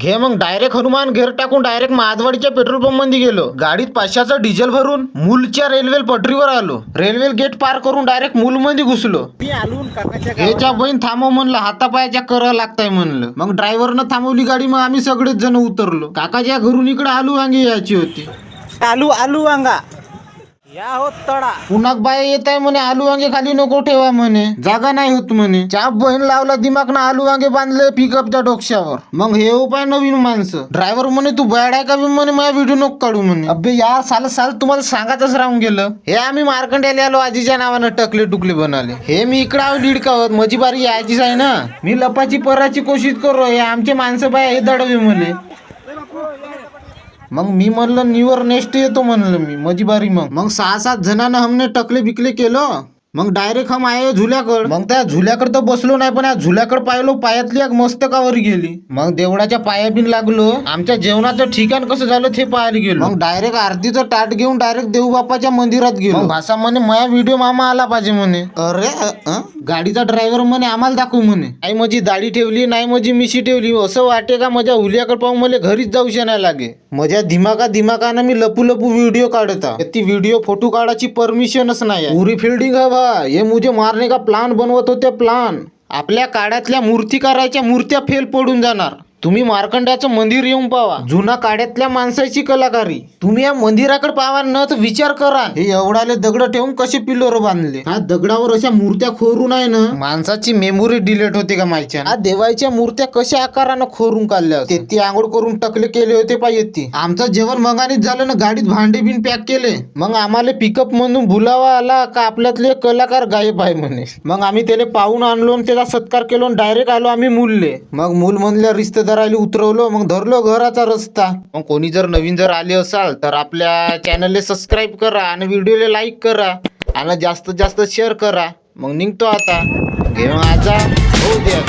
घे मग डायरेक्ट हनुमान घेर टाकून डायरेक्ट महादवाडीच्या पेट्रोल पंप मध्ये गेलो. गाडीत 500चं डिझेल भरून मूलच्या रेल्वे पटरीवर आलो. रेल्वे गेट पार करून डायरेक्ट मूल मध्ये घुसलो. मी आलो काकाच्या ह्याच्या बहीण थांबव म्हणलं, हातापायाच्या करावं लागताय म्हणलं. मग ड्रायव्हरनं थांबवली गाडी. मग आम्ही सगळेच जण उतरलो. काकाच्या घरून इकडे आलू वांगी यायची होती. आलू वांगा या होत तडा. पुन्हा बाय येत आहे म्हणे, आलू वांगे खाली नको ठेवा म्हणे, जागा नाही होत म्हणे. चाप बहीण लावला दिमाग ना, आलू वांगे बांधले पिकअपच्या डोक्यावर. मग हे उपाय नवीन माणसं. ड्रायव्हर म्हणे तू बॅड आहे का बी म्हणे, माझा व्हिडिओ नको काढू म्हणे. अबे यार साल तुम्हाला सांगायचंच राहून गेलं. हे आम्ही मार्कंड्याला आलो, आजीच्या नावानं टकले टुकले बनवले. हे मी इकडे आलो लिडकावत, माझी बारी यायचीच आहे ना. मी लपाची पराची कोशिश करू, हे आमचे माणसं बाय हे दडवे म्हणे. मग मी म्हणलं न्यूअर नेक्स्ट येतो म्हणलं मी, माझी बारी. मग 6-7 जणांना हमने टकले बिकले केलं. मग डायरेक्ट हम आये झुल्याकड. मग त्या झुल्याकड तर बसलो नाही, पण या झुल्याकड पाहिलो, पायातली एक मस्तकावर गेली. मग देवळाच्या पाया बिन लागलो. आमच्या जेवणाचं ठिकाण कसं झालं ते पाहायला गेलो. मग डायरेक्ट आरतीचं ताट घेऊन डायरेक्ट देवबापाच्या मंदिरात गेलो. मग भाषा म्हणे माझा व्हिडिओ मामा आला पाहिजे म्हणे. अरे गाडीचा ड्रायव्हर म्हणे आम्हाला दाखवू म्हणे. नाही माझी दाढी ठेवली, नाही माझी मिशी ठेवली. असं वाटे का माझ्या हुल्याकडे पाहून मला घरीच जाऊशे नाही लागे. माझ्या दिमागानं मी लपू व्हिडिओ काढता. ती व्हिडिओ फोटो काढायची परमिशनच नाही. पुरी फिल्डिंग हवा. हे मुझे मारने का प्लान बनवत होते, प्लान. आपल्या काळातल्या मूर्ती करायच्या, मूर्त्या फेल पडून जाणार. तुम्ही मार्कंड्याचं मंदिर येऊन पावा, जुना काळातल्या माणसाची कलाकारी. तुम्ही या मंदिराकडे पावा न तर विचार करा, हे एवढाले दगड ठेवून कसे पिल्लोर बांधले. हा दगडावर अशा मूर्त्या खोरून आहे ना, माणसाची मेमोरी डिलीट होते का माहिती. हा देवाच्या मूर्त्या कशा आकारानं खोरून काढल्या होते. ती आंघोळ करून टकले केले होते पाहिजे. ती आमचं जेवण मगानीच झालं ना, गाडीत भांडे बिन पॅक केले. मग आम्हाला पिकअप मधून बुलावा आला का आपल्यातले कलाकार गायब आहे म्हणे. मग आम्ही त्याला पाहून आणलो, त्याचा सत्कार केलो, डायरेक्ट आलो आम्ही मूलले. मग मूल मधल्या रिश्तेदार उतरवलो. मग धरलो घराचा रस्ता. मग कोणी जर नवीन जर आले असाल तर आपल्या चॅनलला सबस्क्राईब करा आणि व्हिडिओला लाईक करा आणि जास्तीत जास्त शेअर करा. मग निघतो आता, घेऊन आजा हो द्या.